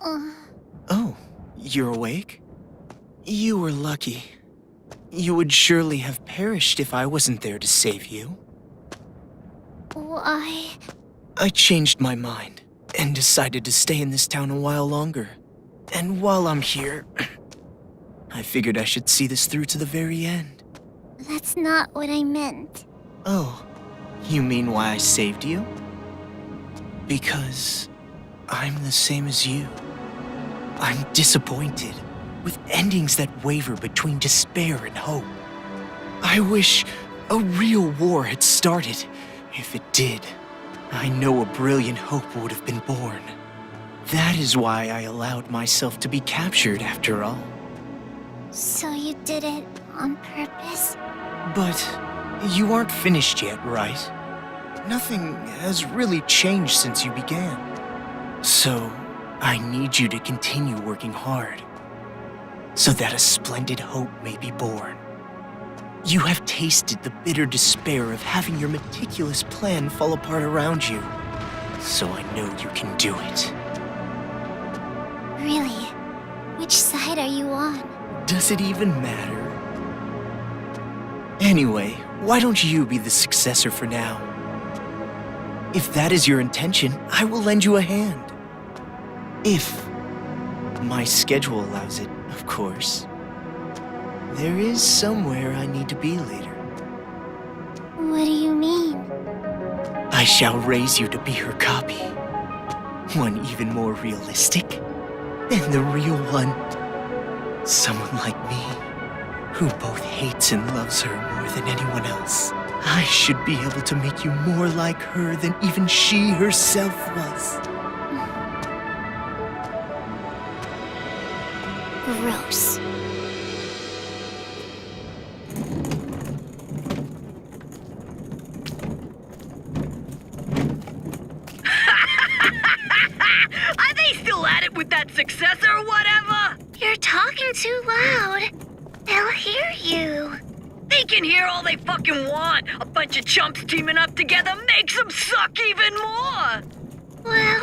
Uh, Oh, you're awake? You were lucky. You would surely have perished if I wasn't there to save you. why? I changed my mind and decided to stay in this town a while longer. And while I'm here, I figured I should see this through to the very end. That's not what I meant. Oh, you mean why I saved you? Because I'm the same as you. I'm disappointed, with endings that waver between despair and hope. I wish a real war had started. If it did, I know a brilliant hope would have been born. That is why I allowed myself to be captured after all. So you did it on purpose? But you aren't finished yet, right? Nothing has really changed since you began. So, I need you to continue working hard, so that a splendid hope may be born. You have tasted the bitter despair of having your meticulous plan fall apart around you, so I know you can do it. Really? Which side are you on? Does it even matter? Anyway, why don't you be the successor for now? If that is your intention, I will lend you a hand. If my schedule allows it, of course. There is somewhere I need to be later. What do you mean? I shall raise you to be her copy. One even more realistic than the real one. Someone like me, who both hates and loves her more than anyone else. I should be able to make you more like her than even she herself was. Gross. Are they still at it with that successor or whatever? You're talking too loud. They'll hear you. They can hear all they fucking want. A bunch of chumps teaming up together makes them suck even more. Well,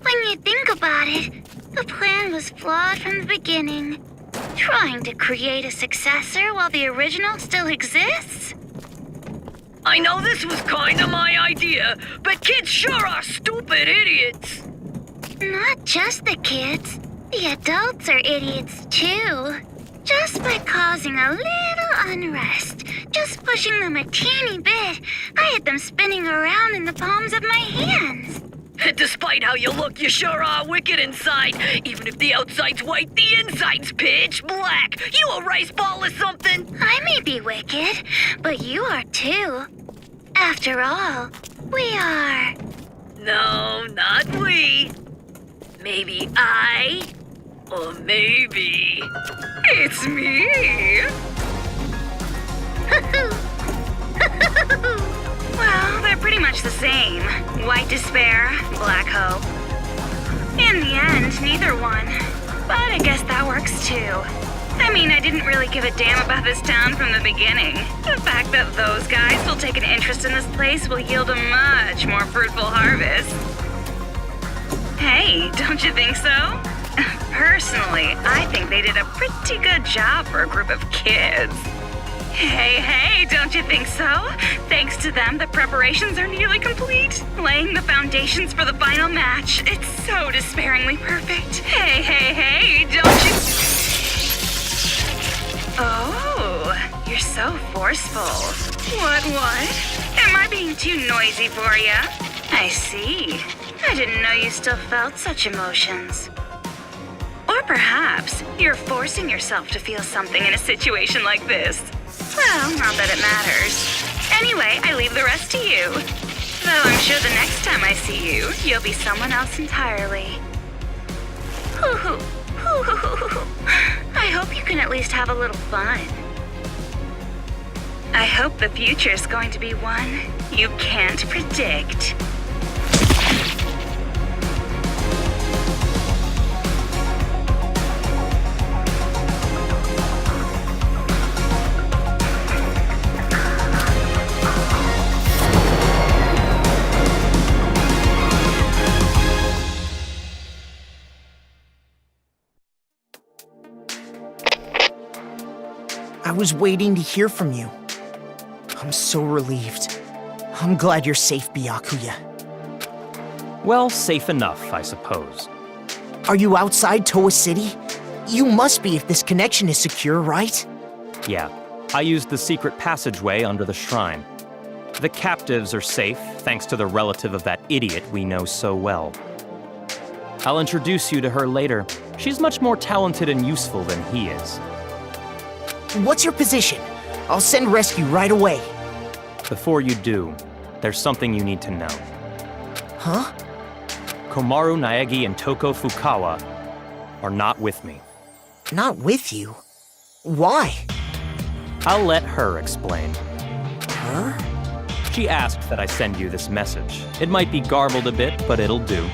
when you think about it, the plan was flawed from the beginning. Trying to create a successor while the original still exists? I know this was kinda my idea, but kids sure are stupid idiots. Not just the kids. The adults are idiots too. Just by causing a little unrest, just pushing them a teeny bit, I had them spinning around in the palms of my hands. Despite how you look, you sure are wicked inside. Even if the outside's white, the inside's pitch black. You a rice ball or something? I may be wicked, but you are too. After all, we are. No, not we. Maybe I, or maybe it's me. Well, they're pretty much the same. White despair, black hope. In the end, neither one. But I guess that works too. I mean, I didn't really give a damn about this town from the beginning. The fact that those guys will take an interest in this place will yield a much more fruitful harvest. Hey, don't you think so? Personally, I think they did a pretty good job for a group of kids. Hey, don't you think so? Thanks to them, the preparations are nearly complete. Laying the foundations for the final match. It's so despairingly perfect. Hey, don't you... Oh, you're so forceful. What? Am I being too noisy for you? I see. I didn't know you still felt such emotions. Or perhaps you're forcing yourself to feel something in a situation like this. Well, not that it matters. Anyway, I leave the rest to you. Though I'm sure the next time I see you, you'll be someone else entirely. I hope you can at least have a little fun. I hope the future's going to be one you can't predict. I was waiting to hear from you. I'm so relieved. I'm glad you're safe, Byakuya. Well, safe enough, I suppose. Are you outside Toa City? You must be if this connection is secure, right? Yeah, I used the secret passageway under the shrine. The captives are safe, thanks to the relative of that idiot we know so well. I'll introduce you to her later. She's much more talented and useful than he is. What's your position? I'll send rescue right away. Before you do, there's something you need to know. Huh? Komaru Naegi and Toko Fukawa are not with me. Not with you? Why? I'll let her explain. Her? She asked that I send you this message. It might be garbled a bit, but it'll do.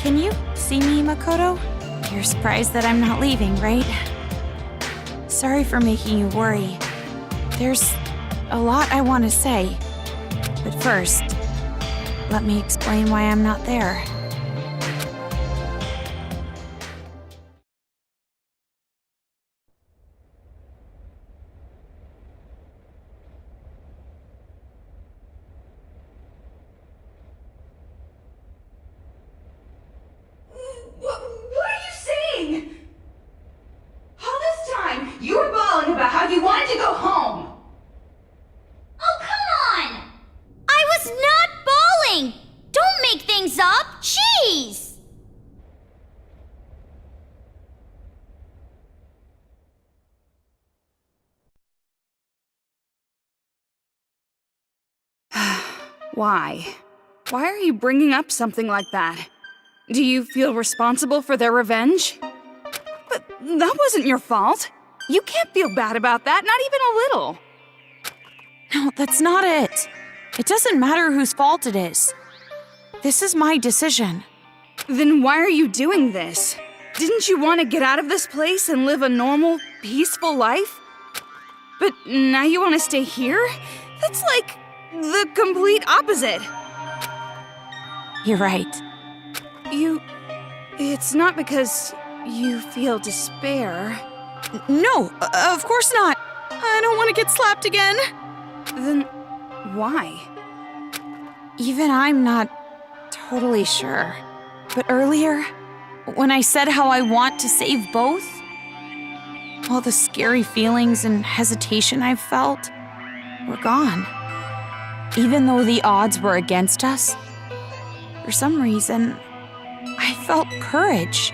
Can you see me, Makoto? You're surprised that I'm not leaving, right? Sorry for making you worry. There's a lot I want to say. But first, let me explain why I'm not there. What are you saying? All this time, you were bawling about how you wanted to go home. Oh, come on! I was not bawling! Don't make things up! Jeez! Why? Why are you bringing up something like that? Do you feel responsible for their revenge? But that wasn't your fault. You can't feel bad about that, not even a little. No, that's not it. It doesn't matter whose fault it is. This is my decision. Then why are you doing this? Didn't you want to get out of this place and live a normal, peaceful life? But now you want to stay here? That's like the complete opposite. You're right. It's not because you feel despair. No, of course not. I don't want to get slapped again. Then why? Even I'm not totally sure. But earlier, when I said how I want to save both, all the scary feelings and hesitation I've felt were gone. Even though the odds were against us, for some reason, I felt courage.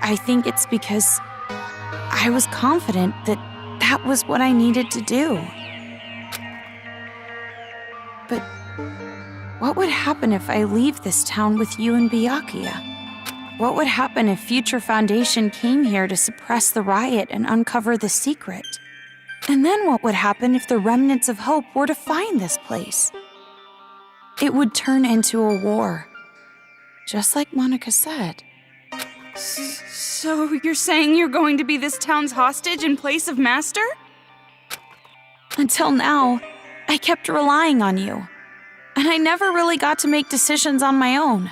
I think it's because I was confident that that was what I needed to do. But what would happen if I leave this town with you and Byakuya? What would happen if Future Foundation came here to suppress the riot and uncover the secret? And then what would happen if the remnants of hope were to find this place? It would turn into a war, just like Monica said. So you're saying you're going to be this town's hostage in place of Master? Until now, I kept relying on you, and I never really got to make decisions on my own.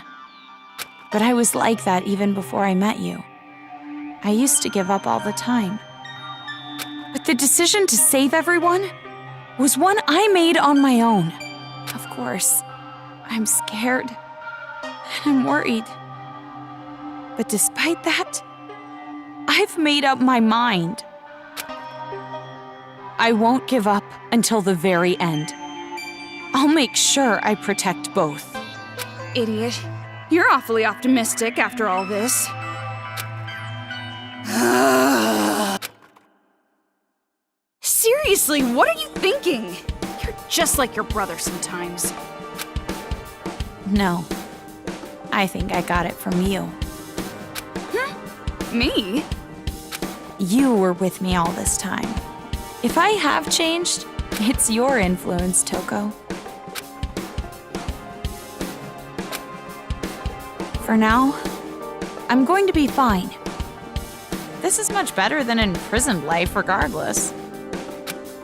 But I was like that even before I met you. I used to give up all the time. But the decision to save everyone was one I made on my own. Of course, I'm scared, and I'm worried. But despite that, I've made up my mind. I won't give up until the very end. I'll make sure I protect both. Idiot. You're awfully optimistic after all this. Seriously, what are you thinking? You're just like your brother sometimes. No, I think I got it from you. Me? You were with me all this time. If I have changed, it's your influence, Toko. For now, I'm going to be fine. This is much better than an imprisoned life regardless.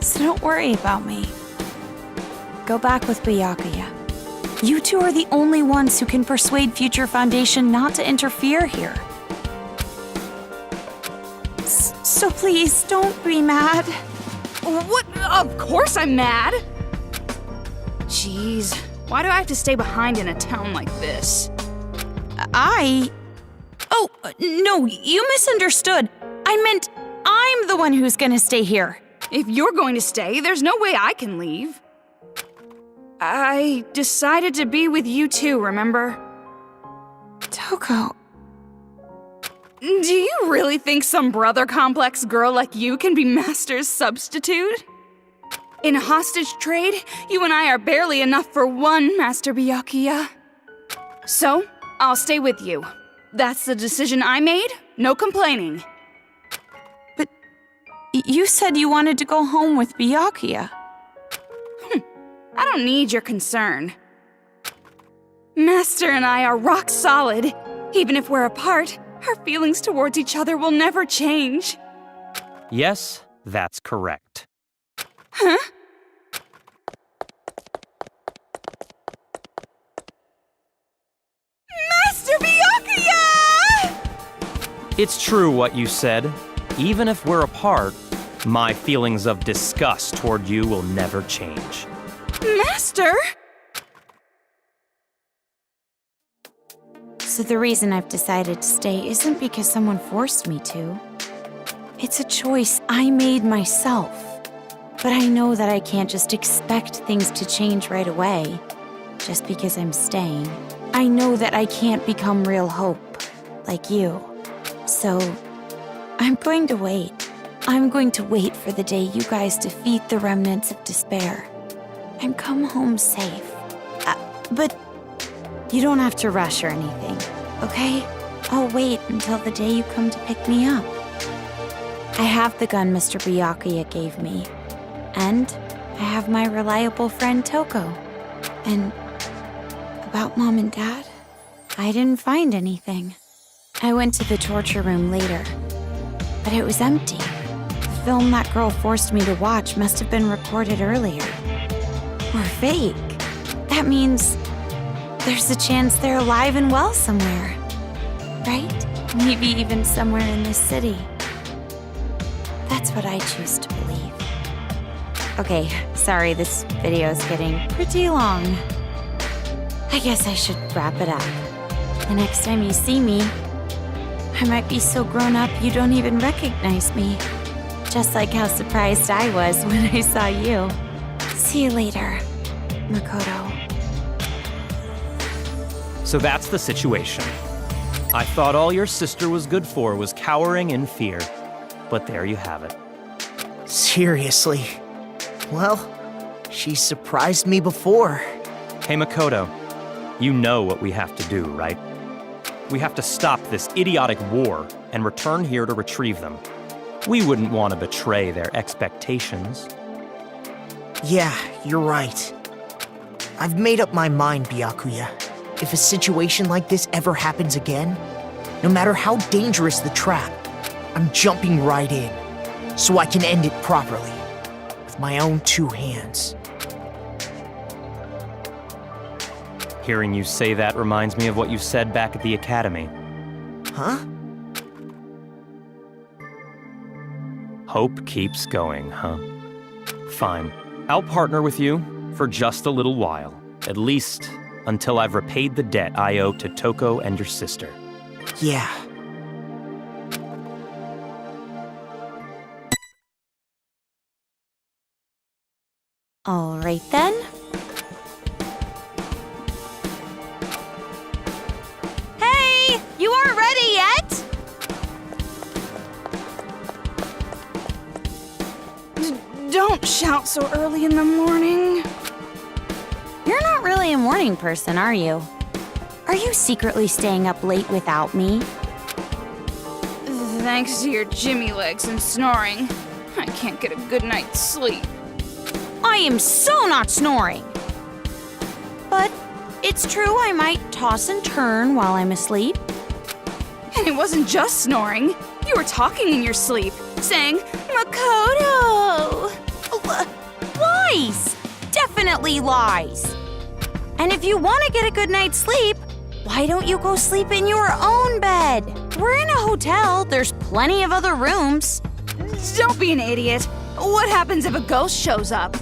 So don't worry about me. Go back with Byakuya. You two are the only ones who can persuade Future Foundation not to interfere here. So please, don't be mad. What? Of course I'm mad! Jeez, why do I have to stay behind in a town like this? Oh, no, you misunderstood. I meant I'm the one who's gonna stay here. If you're going to stay, there's no way I can leave. I decided to be with you too, remember? Toko. Do you really think some brother complex girl like you can be Master's substitute? In a hostage trade, you and I are barely enough for one, Master Byakuya. So, I'll stay with you. That's the decision I made, no complaining. But you said you wanted to go home with Byakuya. I don't need your concern. Master and I are rock solid. Even if we're apart, our feelings towards each other will never change. Yes, that's correct. Huh? Master Byakuya! It's true what you said. Even if we're apart, my feelings of disgust toward you will never change. Master? So the reason I've decided to stay isn't because someone forced me to. It's a choice I made myself. But I know that I can't just expect things to change right away, just because I'm staying. I know that I can't become real hope, like you. So, I'm going to wait. I'm going to wait for the day you guys defeat the remnants of despair and come home safe. But you don't have to rush or anything, okay? I'll wait until the day you come to pick me up. I have the gun Mr. Byakuya gave me, and I have my reliable friend Toko. And about Mom and Dad, I didn't find anything. I went to the torture room later, but it was empty. The film that girl forced me to watch must have been recorded earlier. Or fake. That means there's a chance they're alive and well somewhere. Right? Maybe even somewhere in this city. That's what I choose to believe. Okay, sorry, this video is getting pretty long. I guess I should wrap it up. The next time you see me, I might be so grown up you don't even recognize me. Just like how surprised I was when I saw you. See you later, Makoto. So that's the situation. I thought all your sister was good for was cowering in fear. But there you have it. Seriously. Well, she surprised me before. Hey, Makoto, you know what we have to do, right? We have to stop this idiotic war and return here to retrieve them. We wouldn't want to betray their expectations. Yeah, you're right. I've made up my mind, Byakuya. If a situation like this ever happens again, no matter how dangerous the trap, I'm jumping right in, so I can end it properly, with my own two hands. Hearing you say that reminds me of what you said back at the academy. Huh? Hope keeps going, huh? Fine. I'll partner with you for just a little while, at least until I've repaid the debt I owe to Toko and your sister. Yeah. All right then. Hey, you aren't ready yet? Don't shout so early in the morning. You're not really a morning person, are you? Are you secretly staying up late without me? Thanks to your Jimmy legs and snoring, I can't get a good night's sleep. I am so not snoring. But it's true I might toss and turn while I'm asleep. And it wasn't just snoring. You were talking in your sleep, saying, Makoto! Lies! Definitely lies. And if you want to get a good night's sleep, why don't you go sleep in your own bed? We're in a hotel, there's plenty of other rooms. Don't be an idiot. What happens if a ghost shows up?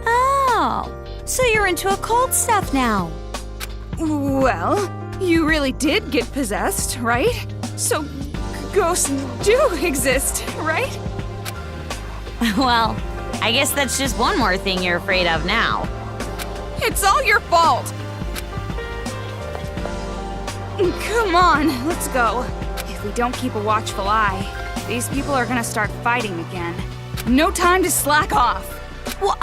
Oh, so you're into occult stuff now. Well, you really did get possessed, right? So ghosts do exist, right? Well, I guess that's just one more thing you're afraid of now. It's all your fault. Come on, let's go. If we don't keep a watchful eye, these people are gonna start fighting again. No time to slack off. Well,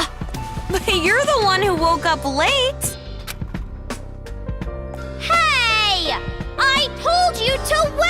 but you're the one who woke up late. Hey! I told you to wait!